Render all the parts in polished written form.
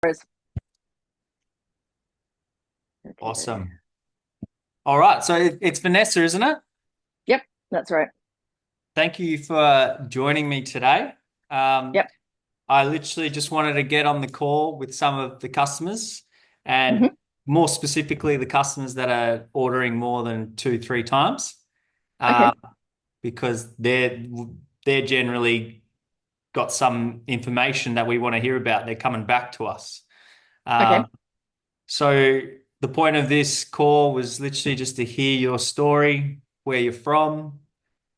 Okay. Awesome. All right. So it's Vanessa, isn't it? Yep, that's right. Thank you for joining me today. Um, Yep. I literally just wanted to get on the call with some of the customers and Hmm. more specifically the customers that are ordering more than two, three times, uh, Okay. because they're generally got some information that we want to hear about. They're coming back to us. Okay. Um, so the point of this call was literally just to hear your story, where you're from,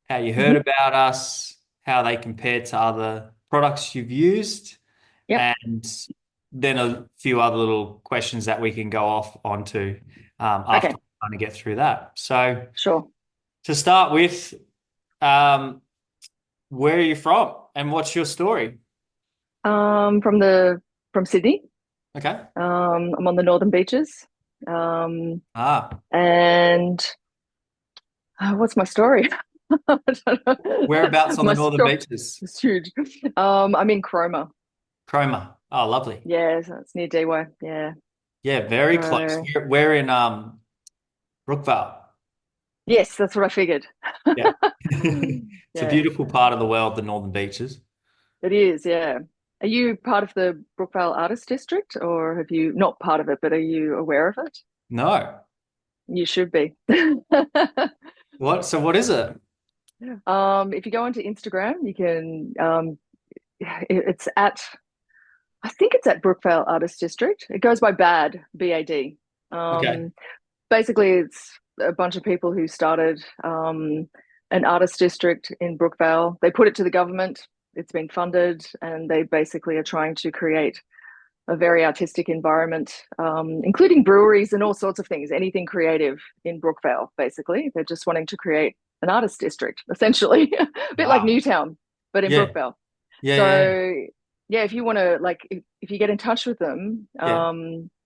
how you heard Hmm. about us, how they compare to other products you've used, Yep. and then a few other little questions that we can go off onto Okay. after trying to get through that. So Sure. to start with, um, where are you from and what's your story? From Sydney. Okay. I'm on the northern beaches. Um, Ah, and what's my story? I don't know. whereabouts on the My northern story beaches? is huge. I'm in Cromer. Cromer. Oh, lovely. Yeah, so it's near Dee. Yeah. Yeah, very close. So We're in Brookvale. yes, that's what I figured. Yeah. It's a Yeah, beautiful part of the world, the northern beaches. it is. Yeah. Are you part of the Brookvale Artist District, or have you not part of it, but are you aware of it? No. You should be. What? So what is it? If you go onto Instagram, you can it's at I think it's at Brookvale Artist District. It goes by BAD. Okay. Um, Basically it's a bunch of people who started an artist district in Brookvale. They put it to the government. It's been funded, and they basically are trying to create a very artistic environment, including breweries and all sorts of things, anything creative in Brookvale, basically. They're just wanting to create an artist district, essentially, a bit like Wow. Newtown, but in Yeah. Brookvale. Yeah. Yeah. So, yeah, if you want to, like, if you get in touch with them, Yeah.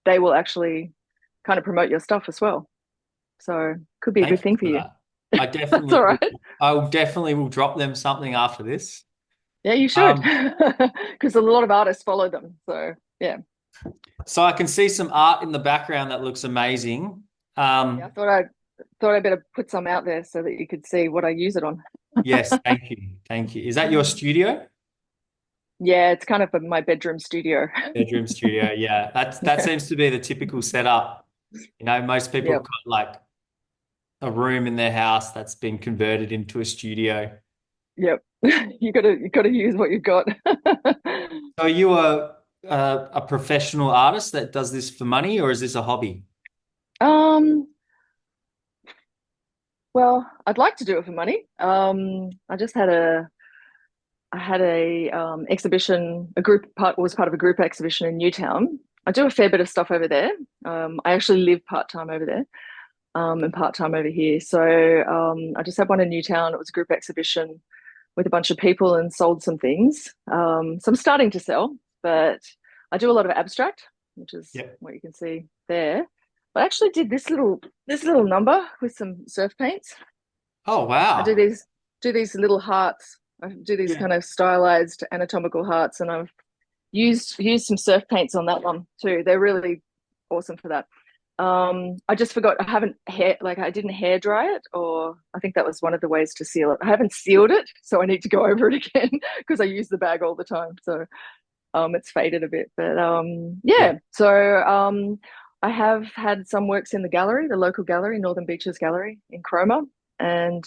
they will actually kind of promote your stuff as well. So, could be a Thank good you thing for for you. that. I That's definitely all will. right. I definitely will drop them something after this. Yeah, you should, Um, because a lot of artists follow them. So, yeah. so I can see some art in the background that looks amazing. Yeah, I Um, thought I better put some out there so that you could see what I use it on. yes, thank you. Thank you. Is that your studio? Yeah, it's kind of my bedroom studio. Bedroom studio. Yeah. That Yeah. seems to be the typical setup. Most people have Yep. got like a room in their house that's been converted into a studio. Yep. You gotta use what you've got. So are you a professional artist that does this for money, or is this a hobby? Um, well, I'd like to do it for money. I had a exhibition, a group part was part of a group exhibition in Newtown. I do a fair bit of stuff over there. I actually live part-time over there, and part-time over here. So I just had one in Newtown. It was a group exhibition with a bunch of people and sold some things. So I'm starting to sell, but I do a lot of abstract, which is Yep. what you can see there. I actually did this little number with some surf paints. Oh, I do wow. these little hearts. I do these Yeah. kind of stylized anatomical hearts, and I've used some surf paints on that one too. They're really awesome for that. I just forgot. I didn't hair dry it, or I think that was one of the ways to seal it. I haven't sealed it, so I need to go over it again because I use the bag all the time. So it's faded a bit, but Yeah. yeah. So I have had some works in the gallery, the local gallery, Northern Beaches Gallery in Cromer, and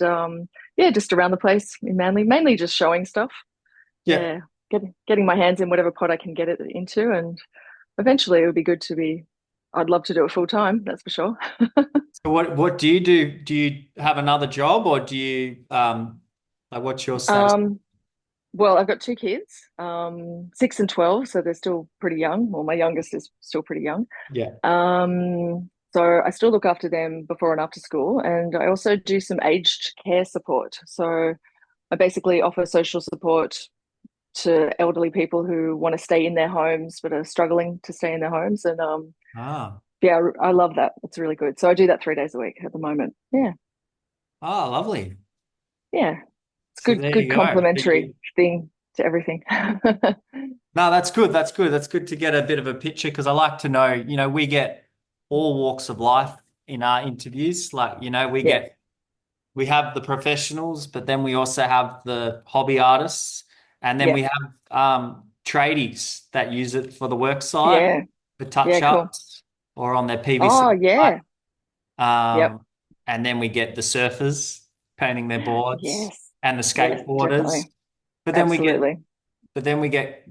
yeah, just around the place in Manly, mainly just showing stuff. Yeah. Yeah, getting my hands in whatever pot I can get it into, and eventually it would be good to be. I'd love to do it full time, that's for sure. So what do you do? Do you have another job or do you like what's your status? Um, well, I've got two kids, 6 and 12, so they're still pretty young. Well, my youngest is still pretty young. Yeah. So I still look after them before and after school, and I also do some aged care support. So I basically offer social support to elderly people who want to stay in their homes but are struggling to stay in their homes. And Ah. yeah, I love that. It's really good. So I do that 3 days a week at the moment. Yeah, Ah, lovely. yeah. It's So good, there good you go. complementary thing to everything. No, that's good. That's good. That's good to get a bit of a picture because I like to know, we get all walks of life in our interviews. Like, Yeah, we have the professionals, but then we also have the hobby artists, and then yeah, we have tradies that use it for the work site, yeah, for yeah, touch cool. ups or on their PVC Oh, site. yeah. Yep. And then we get the surfers painting their boards Yes. and the Yes, skateboarders. definitely. But then we get, Absolutely. but then we get,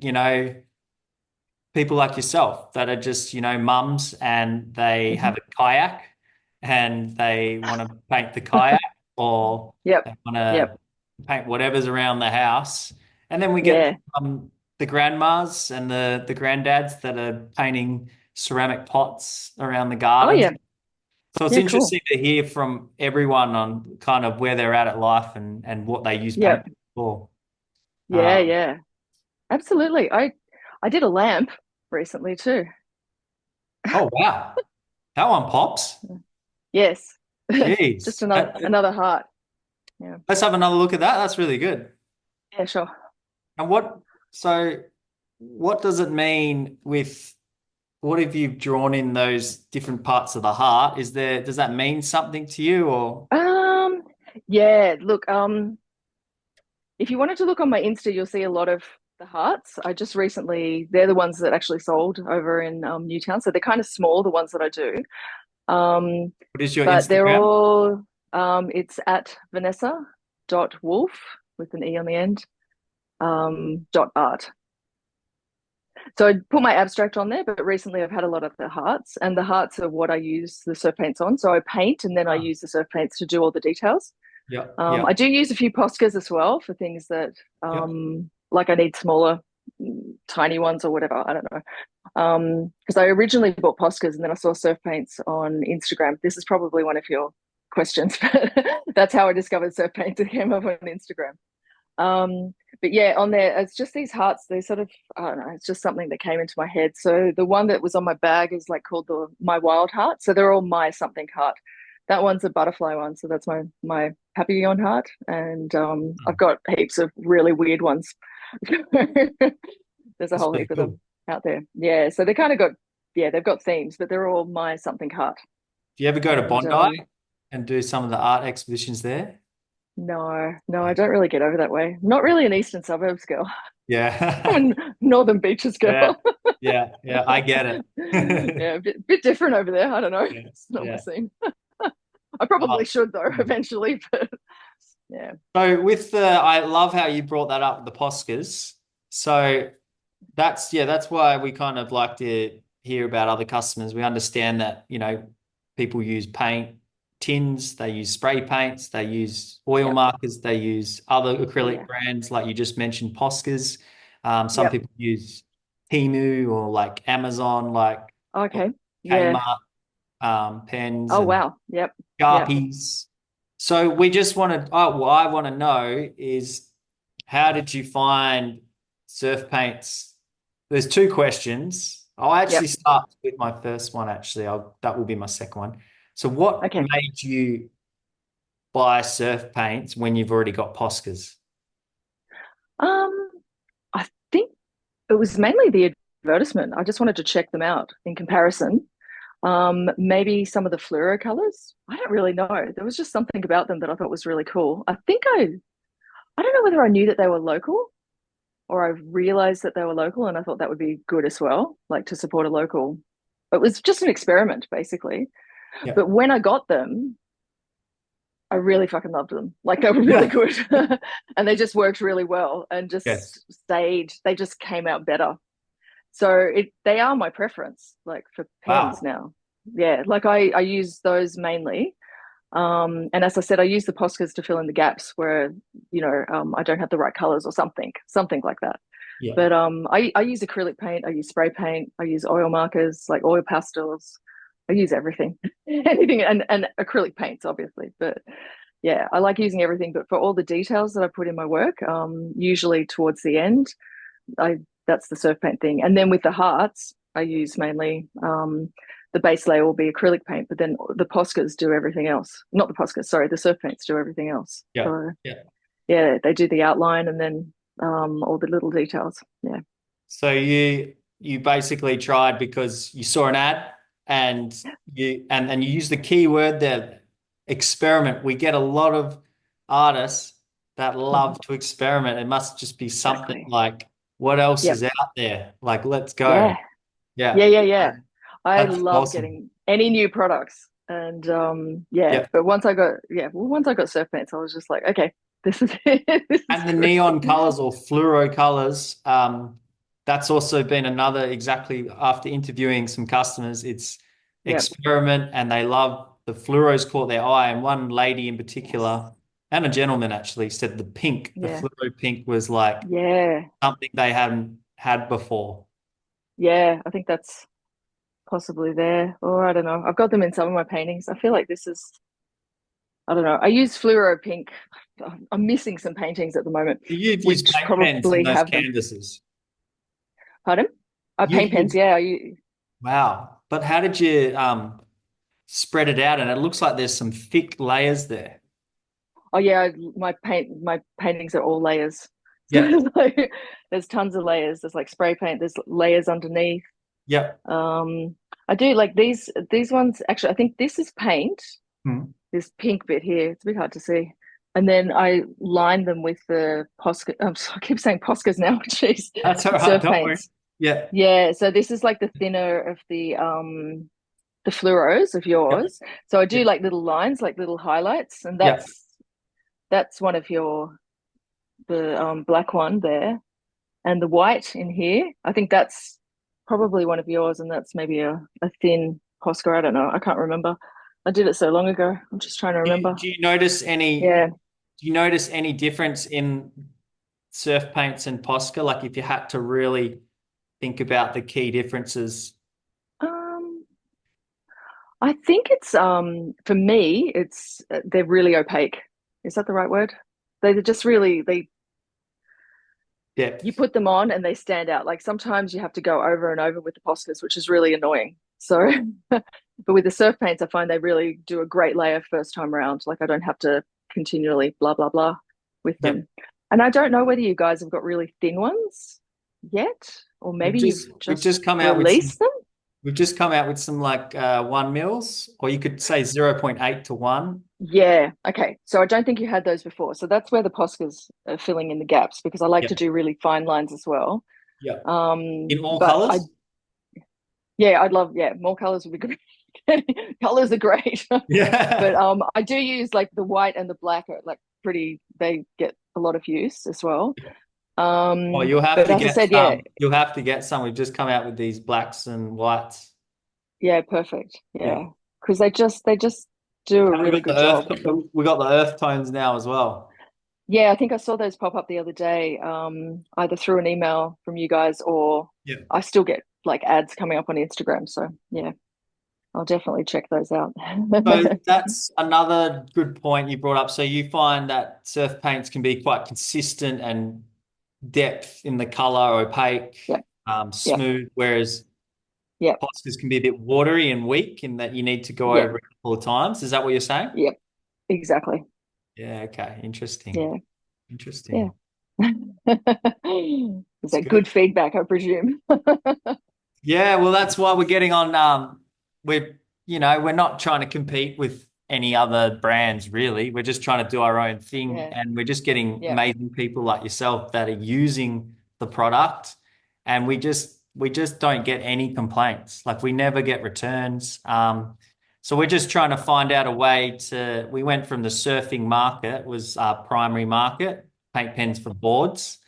people like yourself that are just, mums and they Hmm. have a kayak and they want to paint the kayak or Yep. they want Yep. to paint whatever's around the house. And then we get Yeah. the grandmas and the granddads that are painting ceramic pots around the Oh, gardens. yeah. So it's Yeah, cool. interesting to hear from everyone on kind of where they're at life and what they use paint Yep. for. Yeah, Um, yeah. Absolutely. I did a lamp recently too. oh, wow. That one pops. Yes. Just Jeez. another heart. Yeah. Let's have another look at that. That's really good. Yeah, sure. And what does it mean with what have you drawn in those different parts of the heart? Does that mean something to you or? Um, yeah, look, if you wanted to look on my Insta, you'll see a lot of the hearts. I just recently, they're the ones that actually sold over in Newtown. So they're kind of small, the ones that I do. Um, What is your but they're Instagram? all, it's at Vanessa.wolf with an E on the end, dot art. So I put my abstract on there, but recently I've had a lot of the hearts, and the hearts are what I use the surf paints on. So I paint and then I Ah, use the surf paints to do all the details. yeah, yeah, I do use a few Poscas as well for things that, yeah. like I need smaller, tiny ones or whatever. I don't know. Because I originally bought Poscas and then I saw surf paints on Instagram. This is probably one of your questions, but that's how I discovered surf paints. It came up on Instagram. But yeah, on there, it's just these hearts. They sort of, I don't know, it's just something that came into my head. So the one that was on my bag is like called the My Wild Heart. So they're all my something heart. That one's a butterfly one, so that's my papillon heart. And I've Hmm. got heaps of really weird ones. There's a That's whole really heap of cool. them out there. Yeah, so they kind of got, yeah, they've got themes, but they're all my something heart. Do you ever go to And Bondi and do some of the art exhibitions there? no, no, I don't really get over that way. Not really an eastern suburbs girl. Yeah. I'm a northern beaches Yeah. girl. Yeah. Yeah. I get it. Yeah, bit different over there. I don't know. Yeah. It's not my Yeah. scene. I probably Oh. should though eventually, but yeah. So I love how you brought that up with the Poscas. So that's why we kind of like to hear about other customers. We understand that, people use paint tins, they use spray paints, they use oil Yep. markers, they use other acrylic Yeah. brands like you just mentioned, Poscas. Some Yep. people use Temu or like Amazon, like Okay. Yeah. Kmart pens Oh and wow. Yep. Yep. Sharpies. So we just want to, what I want to know is how did you find surf paints? There's two questions. I'll actually Yep. start with my first one, actually. That will be my second one. So what Okay. made you buy surf paints when you've already got Poscas? Um, I think it was mainly the advertisement. I just wanted to check them out in comparison. Maybe some of the fluoro colors. I don't really know. There was just something about them that I thought was really cool. I don't know whether I knew that they were local or I realized that they were local and I thought that would be good as well, like to support a local. It was just an experiment, basically. Yeah. But when I got them, I really fucking loved them. Like they were really Yeah. good and they just worked really well and Yes. they just came out better. So they are my preference, like for pens Wow. now. Yeah, like I use those mainly. And as I said, I use the Poscas to fill in the gaps where, I don't have the right colors or something like that. Yeah. But I use acrylic paint, I use spray paint, I use oil markers, like oil pastels. I use everything, anything, and acrylic paints, obviously. But yeah, I like using everything. But for all the details that I put in my work, usually towards the end, I that's the surf paint thing. And then with the hearts, I use mainly the base layer will be acrylic paint, but then the Poscas do everything else. Not the Poscas, sorry, the surf paints do everything else. Yeah. So Yeah. yeah, they do the outline and then all the little details. Yeah. So you basically tried because you saw an ad and you use the key word there, experiment. We get a lot of artists that Mhm. love to experiment. It must just be something Exactly. like, what else Yep. is out there? Like, let's go. Yeah. Yeah, Yeah. yeah, yeah. I That's love awesome. getting any new products. And yeah, Yeah. but once I got surf pants, I was just like, okay, this is it. This is And the great. neon colors or fluoro colors, that's also been another exactly after interviewing some customers. It's Yeah. experiment and they love the fluoros caught their eye. And one lady in Yes. particular, and a gentleman actually, said the Yeah. fluoro pink was like Yeah. something they hadn't had before. Yeah. I think that's possibly there. Or I don't know. I've got them in some of my paintings. I feel like this is, I don't know. I use fluoro pink. I'm missing some paintings at the moment, You've used which paint pens in probably those have them. canvases. Pardon? You've Paint pens. used, Yeah. wow. But how did you spread it out? And it looks like there's some thick layers there. Oh yeah, my paintings are all layers. So Yeah. there's tons of layers. There's like spray paint, there's layers underneath. Yep. Um I do like these ones actually I think this is paint, Hmm. this pink bit here. It's a bit hard to see. And then I line them with the Posca. I keep saying Poscas now, jeez. That's all right. Surf Don't worry. paints. Yeah. Yeah, so this is like the thinner of the fluoros of Yep. yours. So I do Yep. like little lines, like little highlights, and Yep. that's one of your the black one there, and the white in here. I think that's probably one of yours, and that's maybe a thin Posca. I don't know. I can't remember. I did it so long ago. I'm just trying to remember. Do you notice any Yeah. do you notice any difference in surf paints and Posca? Like if you had to really think about the key differences. Um, I think it's for me, it's they're really opaque. Is that the right word? They're just really they you Depth. put them on and they stand out. Like sometimes you have to go over and over with the Poscas, which is really annoying. So, but with the surf paints, I find they really do a great layer first time around. Like I don't have to continually blah blah blah with Yep. them. And I don't know whether you guys have got really thin ones yet, or We've maybe you've just we've just just come out with some released them. we've just come out with some like 1 mils, or you could say 0.8 to 1. Yeah. Okay. So I don't think you had those before. So that's where the Poscas are filling in the gaps because I like Yeah. to do really fine lines as well. Yeah. In all But I colors? Yeah, I'd love, yeah, more colors would be great. Colors are great. But Yeah. I do use like the white and the black are like pretty, they get a lot of use as well. Oh, you'll have But to as I get said, yeah, some. You'll have to get some. We've just come out with these blacks and whites. yeah, perfect. Yeah. Yeah. Because they just do a And we really got the good job. earth tones now as well. Yeah, I think I saw those pop up the other day, either through an email from you guys or Yeah. I still get like ads coming up on Instagram. So yeah, I'll definitely check those out. So that's another good point you brought up. So you find that surf paints can be quite consistent and depth in the color, opaque, Yep, yep, smooth, whereas yep, Poscas can be a bit watery and weak in that you need to go yep, over it a couple of times. Is that what you're saying? yep, exactly. Yeah, okay. Interesting. Yeah, yeah. Interesting. Is It's that good. good feedback, I presume? Yeah, well, that's why we're getting on. We're not trying to compete with any other brands, really. We're just trying to do our own thing, Yeah, and we're just getting yeah, amazing people like yourself that are using the product, and we just don't get any complaints. Like we never get returns. So we're just trying to find out a way to. We went from the surfing market was our primary market, paint yeah, pens for boards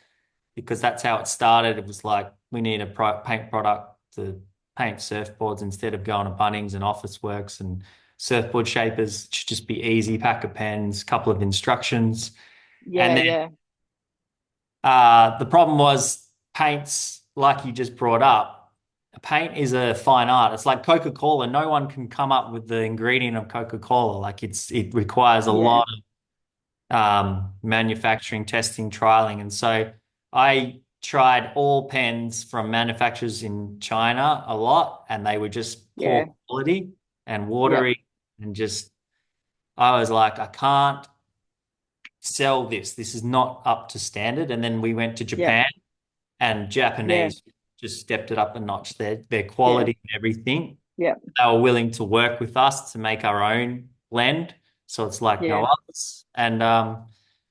because that's how it started. It was like we need a paint product to paint surfboards instead of going to Bunnings and Office Works and surfboard shapers. It should just be easy, pack of pens, couple of instructions. And yeah, then yeah, the problem was paints, like you just brought up. Paint is a fine art. It's like Coca-Cola. No one can come up with the ingredient of Coca-Cola. Like it requires a yeah, lot manufacturing, testing, trialing. And so I tried all pens from manufacturers in China a lot, and they were just yeah, poor quality and yeah, watery. And just, I was like, I can't sell this. This is not up to standard. And then we went to yeah, Japan, and yeah, Japanese just stepped it up a notch. Their Yeah. quality and everything. Yeah. They were willing to work with us to make our own blend. So it's like no Yeah. others. And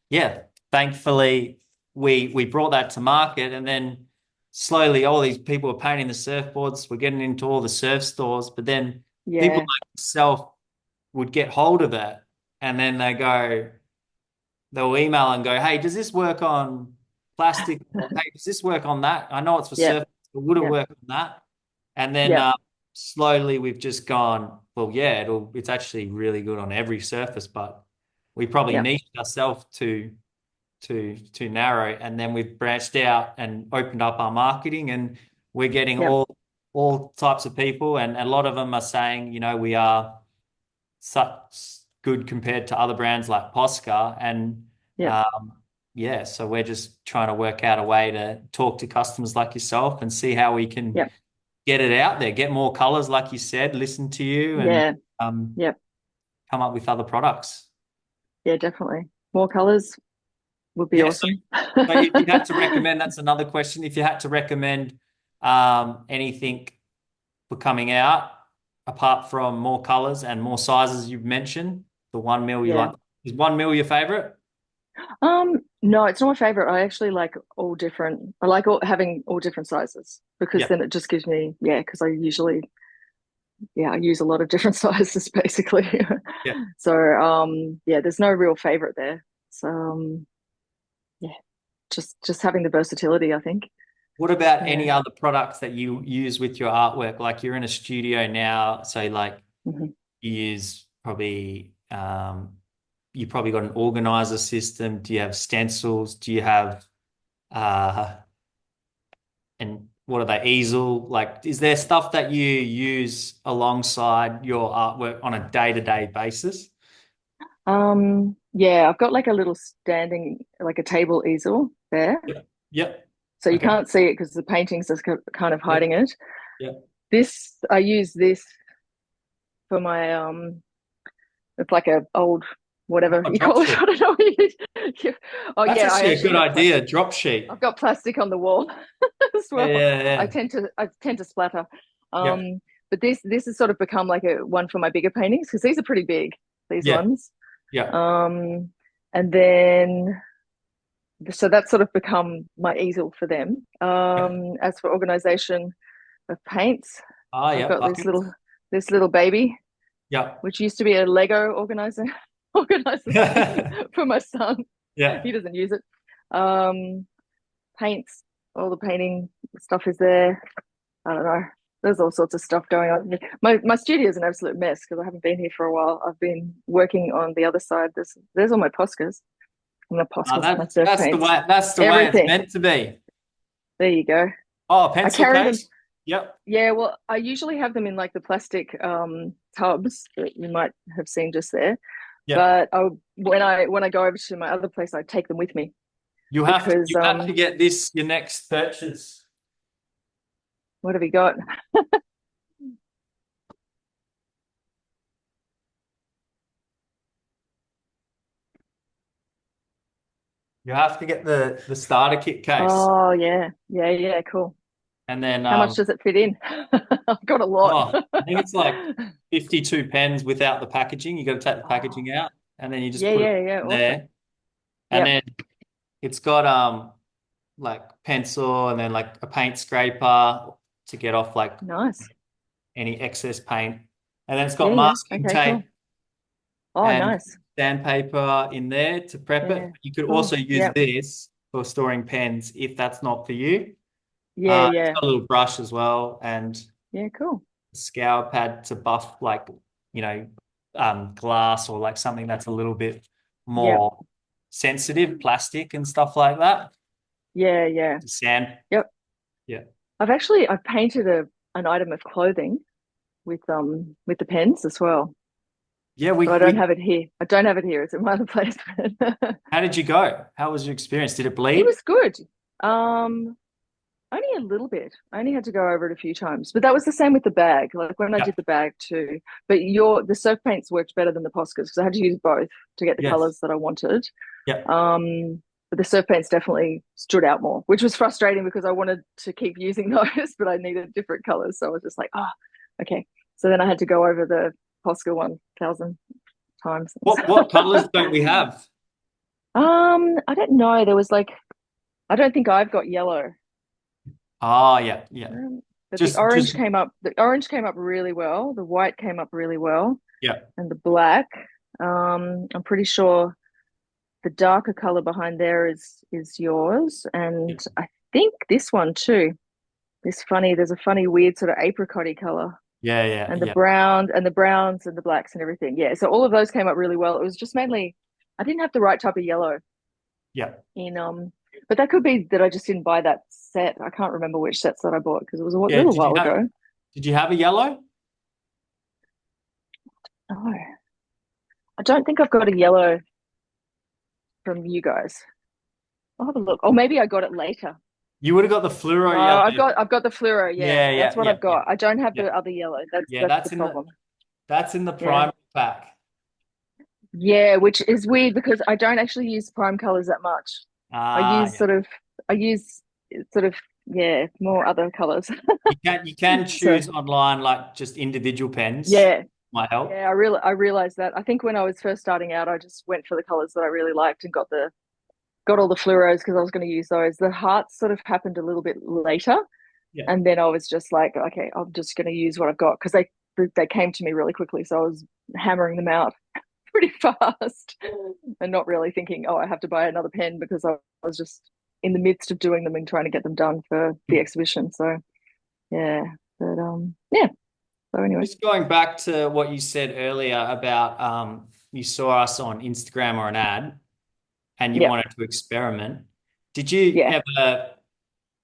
yeah, thankfully we brought that to market, and then slowly all these people were painting the surfboards. We're getting into all the surf stores, but then people Yeah. like yourself would get hold of it, and then they'll email and go, "Hey, does this work on plastic? Or, hey, does this work on that? I know it's for Yeah. surf, but would it Yeah. work on that?" And then Yeah. slowly we've just gone, well, yeah, it's actually really good on every surface, but we probably Yeah. niched ourselves too narrow, and then we've branched out and opened up our marketing, and we're getting Yeah. all types of people, and a lot of them are saying, we are such good compared to other brands like Posca, and Yeah. um, yeah, so we're just trying to work out a way to talk to customers like yourself and see how we can Yeah. get it out there, get more colors, like you said, listen to you, and Yeah. um, Yeah. come up with other products. Yeah, definitely. More colors would be Yeah. So, awesome. so if you had to recommend, that's another question. If you had to recommend anything for coming out, apart from more colors and more sizes you've mentioned, the 1 mil you Yeah. like, is 1 mil your favorite? No, it's not my favorite. I actually like all different. I like having all different sizes because Yeah. then it just gives me, yeah, because I usually, yeah, I use a lot of different sizes basically. Yeah. So, yeah, there's no real favorite there. So, yeah, just having the versatility, I think. What about Yeah. any other products that you use with your artwork? Like you're in a studio now, so like Hmm. you use you probably got an organizer system. Do you have stencils? Do you have uh and what are they, easel? Like, is there stuff that you use alongside your artwork on a day-to-day basis? Yeah, I've got like a little standing, like a table easel there. Yep. Yep. So you Okay. can't see it because the painting's just kind of Yep. hiding it. Yep. I use this for my it's like a old whatever Oh, you drop call it. sheet. I don't know what you Oh That's yeah, I actually a actually good have idea. plastic. Drop sheet. I've got plastic on the wall as Yeah, well. yeah, yeah. I tend to splatter. Yeah. But this has sort of become like a one for my bigger paintings because these are pretty big, these Yeah. ones. Yeah. Um and then so that's sort of become my easel for them. Yeah. As for organization of paints, Ah, I've yeah. got Buckets. this little baby, Yeah. which used to be a Lego organizer thing for my son. Yeah. He doesn't use it. Um, Paints, all the painting stuff is there. I don't know. There's all sorts of stuff going on. My studio is an absolute mess because I haven't been here for a while. I've been working on the other side. There's all my Poscas, my Ah, Poscas, my surf that's the paints, way. That's the way it's everything. meant to be. There you go. Oh, I pencil carry them. case. Yep. Yeah, well, I usually have them in like the plastic tubs that you might have seen just there. Yep. But when I go over to my other place, I take them with me because You have to get this your next purchase. what have you got? You have to get the starter kit case, Oh yeah, yeah, yeah, cool. and then How much does it fit in? I've got a lot. I think it's like 52 pens without the packaging. You got to take the Oh, packaging out, and then you just yeah, put it yeah, yeah, in awesome. there, and Yep, then it's got like pencil, and then like a paint scraper to get off like nice. any excess paint, and then it's Yeah, got yeah. masking Okay, tape cool. Oh, and nice. sandpaper in there to prep it. Yeah, You could cool. also use Yep. this for storing pens if that's not for you. Yeah, It's yeah, got a little brush as well, and yeah, cool. a scour pad to buff like, you know, glass or like something that's a little bit Yep. more sensitive, plastic and stuff like that. Yeah, yeah. Sand. Yep. Yeah. I've painted an item of clothing with the pens as well. Yeah, But I don't have it here. I don't have it here. It's at my other place. how did you go? How was your experience? Did it It bleed? was good. Um, Only a little bit. I only had to go over it a few times. But that was the same with the bag. Like when I Yeah. did the bag too. But the surf paints worked better than the Poscas because I had to use both to get the Yes. colors that I wanted. Yeah. Um, but the surf paints definitely stood out more, which was frustrating because I wanted to keep using those, but I needed different colors. So I was just like, oh, okay. So then I had to go over the Posca 1,000 times. What colors don't we have? I don't know. There was like, I don't think I've got yellow. Oh, yeah, yeah. But the Just orange came up. The orange came up really well. The white came up really well, yeah, and the black. I'm pretty sure the darker color behind there is yours, yeah, and I think this one too. There's a funny, weird sort of apricot color, yeah, yeah, and yeah, the browns and the blacks and everything. Yeah, so all of those came up really well. It was just mainly I didn't have the right type of yellow yeah. in but that could be that I just didn't buy that set. I can't remember which sets that I bought because it was a Yeah, little while ago. did you have a yellow? Oh, I don't think I've got a yellow from you guys. I'll have a look. Or maybe I got it later. You would have got the fluoro No, yellow. I've got the fluoro. Yeah, Yeah, that's yeah, what yeah, I've yeah, got. I don't have yeah. the other yellow. Yeah, That's the problem. that's in the Yeah, primary pack. yeah, which is weird because I don't actually use prime colors that much. I Ah, use yeah. sort of I use sort of yeah more other colors. You can So choose online like just individual pens. yeah, Might help. yeah, I realized that. I think when I was first starting out, I just went for the colors that I really liked and got all the fluoros because I was going to use those. The hearts sort of happened a little bit later, Yeah. and then I was just like, okay, I'm just going to use what I've got because they came to me really quickly, so I was hammering them out pretty fast and not really thinking, oh, I have to buy another pen because I was just in the midst of doing them and trying to get them done for the exhibition. So yeah, but yeah. So anyway, Just going back to what you said earlier about you saw us on Instagram or an ad and you yeah, wanted to experiment. Did you yeah. ever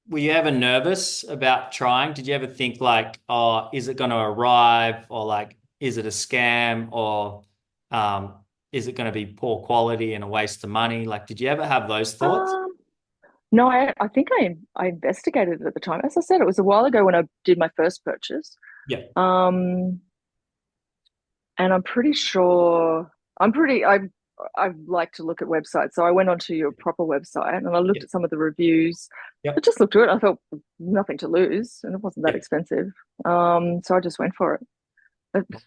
were you ever nervous about trying? Did you ever think like, oh, is it going to arrive or like is it a scam or um is it going to be poor quality and a waste of money? Like, did you ever have those thoughts? Um, no, I think I investigated it at the time. As I said, it was a while ago when I did my first purchase. Yeah. Um, and I'm pretty sure I like to look at websites. So I went onto your proper website and I looked Yeah. at some of the reviews. I Yep. just looked through it. I thought nothing to lose and it wasn't that Yeah. expensive. So I just went for it. It's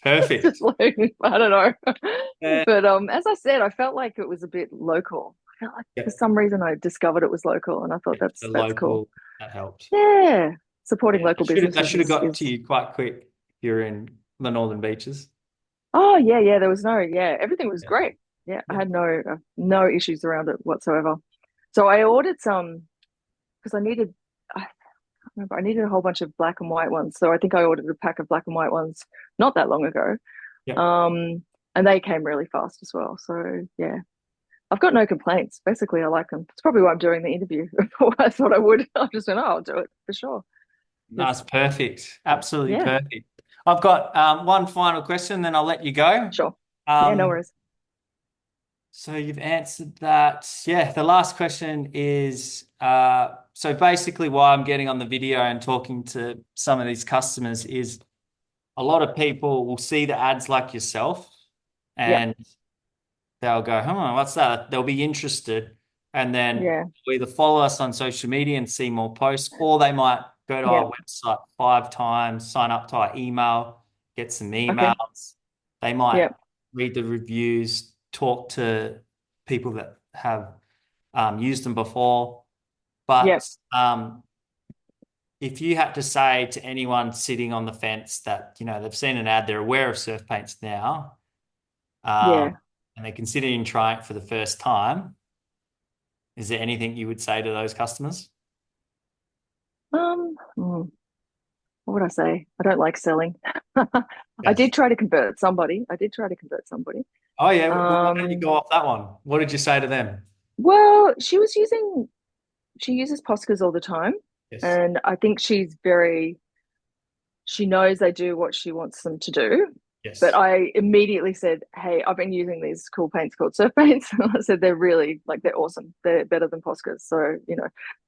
Perfect. just like I don't know. Yeah. But as I said, I felt like it was a bit local. I felt like for Yeah. some reason I discovered it was local and I thought The that's cool. local that helped. Yeah. Supporting Yeah, local that businesses should have got to is you quite quick if you're in the Northern Beaches. oh yeah, yeah, there was no yeah, everything was Yeah. great. Yeah, I Yeah. had no issues around it whatsoever. So I ordered some because I can't remember I needed a whole bunch of black and white ones. So I think I ordered a pack of black and white ones not that long ago. Yeah. Um and they came really fast as well. So yeah, I've got no complaints. Basically, I like them. It's probably why I'm doing the interview. I thought I would. I just went, oh, I'll do it for sure. That's Because perfect. Absolutely yeah, perfect. I've got one final question, then I'll let you go. sure. Yeah, no Um, worries. so you've answered that. Yeah, the last question is so basically why I'm getting on the video and talking to some of these customers is a lot of people will see the ads like yourself Yeah, and they'll go, what's that? They'll be interested and then yeah, either follow us on social media and see more posts, or they might go to yeah. our website 5 times, sign up to our email, get some Okay. emails. They might Yeah, read the reviews, talk to people that have used them before. yeah, But if you had to say to anyone sitting on the fence that, they've seen an ad, they're aware of Surf Paints now, yeah. um, and they're considering trying it for the first time, is there anything you would say to those customers? What would I say? I don't like selling. I Yes. did try to convert somebody. I did try to convert somebody. Oh yeah. Why don't you Um, go off that one? What did you say to them? well, she uses Poscas all the time, Yes. and I think she knows they do what she wants them to do. But Yes. I immediately said, "Hey, I've been using these cool paints called surf paints." And I said they're really like they're awesome. They're better than Poscas. So,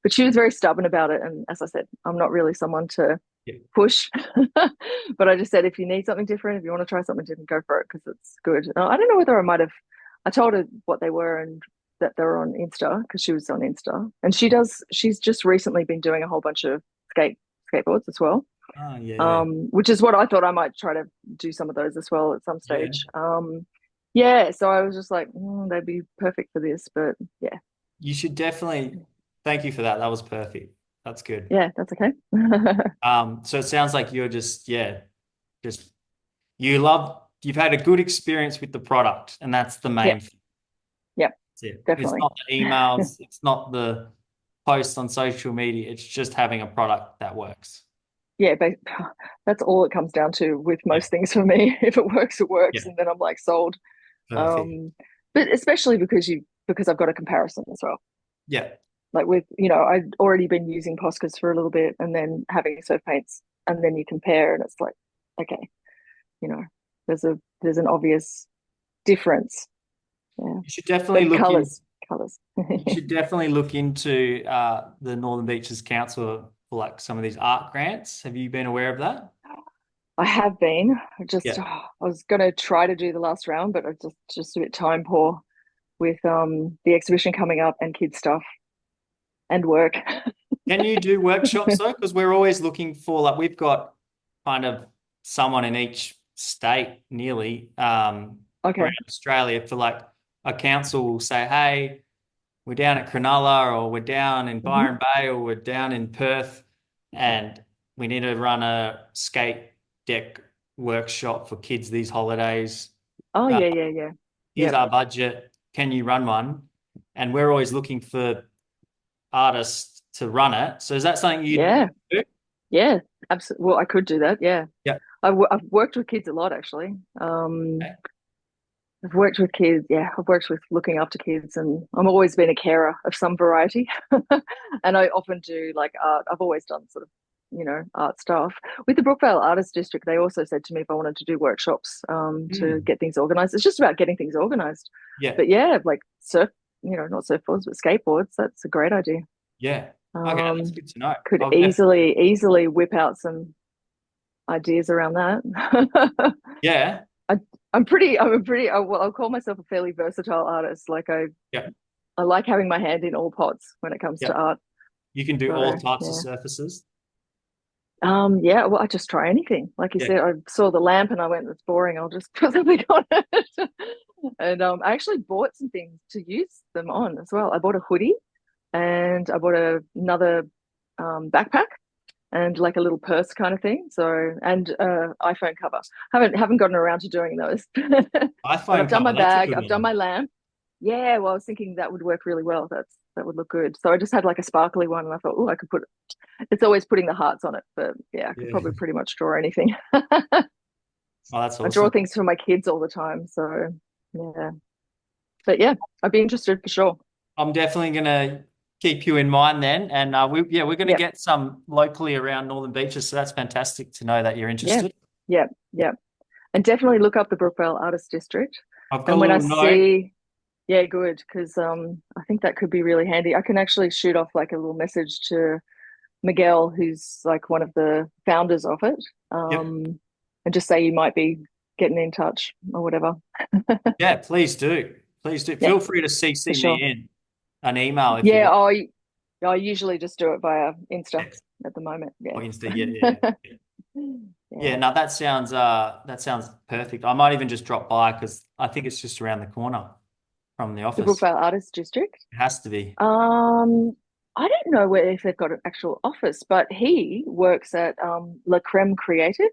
but she was very stubborn about it. And as I said, I'm not really someone to Yeah. push. But I just said, if you need something different, if you want to try something different, go for it because it's good. I don't know whether I told her what they were and that they're on Insta because she was on Insta, and she's just recently been doing a whole bunch of skateboards as well. Oh, yeah. Which is what I thought I might try to do some of those as well at some Yeah. stage. Yeah, so I was just like, they'd be perfect for this, but yeah, You should definitely thank you for that. That was perfect. That's good. yeah, that's okay. So it sounds like you're just, yeah, just you've had a good experience with the product, and that's the Yeah, main thing. yeah, That's it. It's definitely. not the emails, it's not the posts on social media, it's just having a product that works. Yeah, but that's all it comes down to with Yeah. most things for me. If it works, it works, Yeah. and then I'm like sold. Perfect. Um, but especially because I've got a comparison as well. Yeah. Like with, I'd already been using Poscas for a little bit and then having surf paints, and then you compare and it's like, okay, you know, there's an obvious difference. Yeah. You should definitely But look in. colors. You should definitely look into the Northern Beaches Council for like some of these art grants. Have you been aware of that? I have been just, Yeah. I was going to try to do the last round, but I just a bit time poor with the exhibition coming up and kids stuff and work. Can you do workshops though? Because we're always looking for like we've got kind of someone in each state nearly around Okay. Australia for like a council will say, hey, we're down at Cronulla or we're down in Hmm. Byron Bay or we're down in Perth and we need to run a skate deck workshop for kids these holidays. Oh Uh, yeah, yeah, yeah. Here's Yep. our budget. Can you run one? And we're always looking for artists to run it. So is that something you'd Yeah. do? Yeah. Absolutely. Well, I could do that. Yeah. Yeah. I've worked with kids a lot actually. Okay. I've worked with kids. Yeah, I've worked with looking after kids, and I'm always been a carer of some variety. And I often do like art. I've always done sort of, art stuff. With the Brookvale Artist District, they also said to me if I wanted to do workshops to Hmm. get things organized. It's just about getting things organized. Yeah. But yeah, like not surfboards, but skateboards. That's a great idea. Yeah. Okay, that's Um, good to know. could I'll def easily whip out some ideas around that. yeah. I, I'll call myself a fairly versatile artist. Like Yeah. I like having my hand in all pots when it comes to Yeah. art. You can do all So types of yeah. surfaces. Yeah, well, I just try anything. Like you Yeah. said, I saw the lamp and I went, it's boring. I'll just put something on it. And I actually bought some things to use them on as well. I bought a hoodie and I bought another backpack and like a little purse kind of thing. So and iPhone cover. Haven't gotten around to doing those. But I've iPhone done my cover, that's a bag, good I've done one. my lamp. Yeah, well, I was thinking that would work really well. That would look good. So I just had like a sparkly one, and I thought, oh, I could put. It's always putting the hearts on it, but yeah, I could Yeah. probably pretty much draw anything. Oh, that's I draw awesome. things for my kids all the time, so yeah. But yeah, I'd be interested for sure. I'm definitely gonna keep you in mind then. And we're gonna Yep, get some locally around Northern Beaches. So that's fantastic to know that you're yeah, interested. yeah, yeah, and definitely look up the Brookvale Artist District. I've got a And when I little note. see, yeah, good, because I think that could be really handy. I can actually shoot off like a little message to Miguel, who's like one of the founders of it, Yep. and just say you might be getting in touch or whatever. Yeah, please do. Please do. Yeah, Feel free to for CC me sure. in an email if you'd Yeah, like. I usually just do it via Insta Text at the moment. or Yeah. Insta. Yeah. Yeah, Yeah. no, that sounds perfect. I might even just drop by because I think it's just around the corner from the The office. Brookvale Artists District. It has to be. I don't know where if they've got an actual office, but he works at La Creme Creative,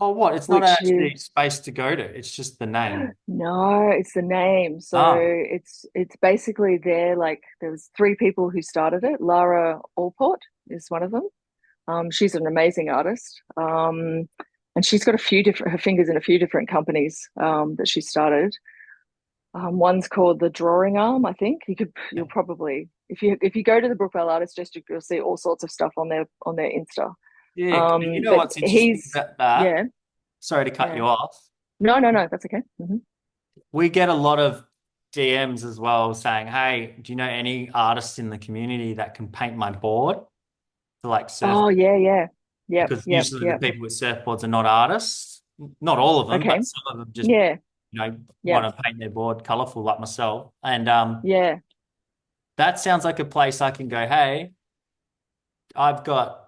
Oh, what? It's not which is actually a space to go to. It's just the name. no, it's the name. So Ah, it's basically there. Like there was three people who started it. Lara Allport is one of them. She's an amazing artist. And she's got her fingers in a few different companies that she started. One's called the Drawing Arm, I think. yeah. You'll probably if you go to the Brookvale Artist District, you'll see all sorts of stuff on their Insta. Yeah. You know But what's interesting he's about that? yeah, Sorry to cut yeah. you off. No, that's okay. We get a lot of DMs as well saying, "Hey, do you know any artists in the community that can paint my board to like surf?" Oh yeah, yeah, yep, Because yep, usually the yep. people with surfboards are not artists. Not all of them, Okay, but some of them just, yeah, want yep, to paint their board colorful like myself. And yeah. that sounds like a place I can go, hey, I've got,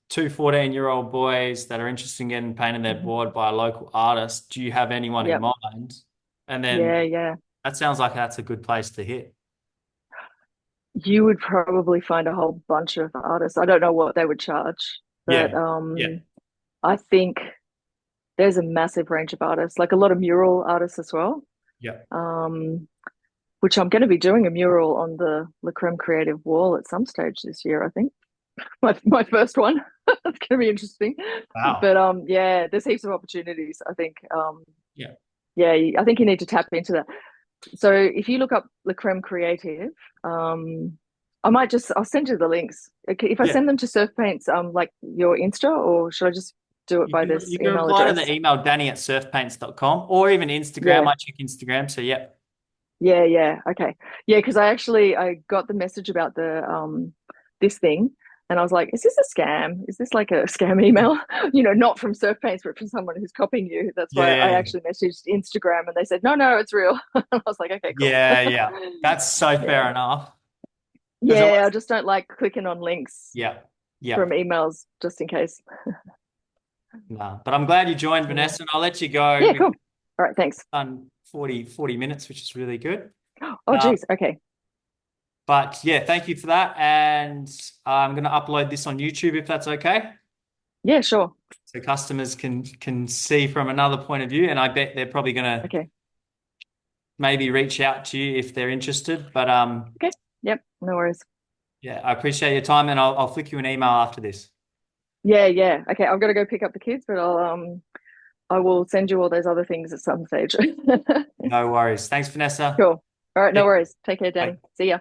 two 14-year-old boys that are interested in getting painted their Mhm. board by a local artist. Do you have anyone in Yep. mind? And Yeah, then yeah. that sounds like that's a good place to hit. You would probably find a whole bunch of artists. I don't know what they would charge, but Yeah. Yeah. I think there's a massive range of artists, like a lot of mural artists as well. Yeah. Um, which I'm going to be doing a mural on the La Creme Creative Wall at some stage this year, I think. My first one. It's going to be interesting. Wow. But yeah, there's heaps of opportunities, I think. Yeah. Yeah, I think you need to tap into that. So if you look up La Creme Creative, um, I'll send you the links. Okay, if I Yeah. send them to Surfpaints, like your Insta, or should I just do it You by can this you can email reply to the address? email Danny@surfpaints.com or even Instagram. Yeah, I check Instagram. So yeah. yeah. Okay. Yeah, because I got the message about the this thing, and I was like, is this a scam? Is this like a scam email? Not from Surfpaints, but from someone who's copying you. That's Yeah. why I Yeah. actually messaged Instagram, and they said, no, it's real. I was like, okay, cool. Yeah. Yeah. That's so Yeah. fair enough. Because it Yeah, I was, just don't like clicking on links yeah. Yeah. from emails just in case. No. But I'm glad you joined, Yeah. Vanessa, and I'll let you go. Yeah, We've cool. All right, thanks. done 40 minutes, which is really good. Oh, Um, geez. Okay. but yeah, thank you for that. And I'm going to upload this on YouTube if that's okay. Yeah, sure. So customers can see from another point of view. And I bet they're probably going to Okay. maybe reach out to you if they're interested. But Okay. Yep. No worries. yeah, I appreciate your time and I'll flick you an email after this. Yeah, yeah. Okay, I've got to go pick up the kids, but I will send you all those other things at some stage. No worries. Thanks, Vanessa. Cool. All right, Yeah. no worries. Take care, Bye. Danny. See ya.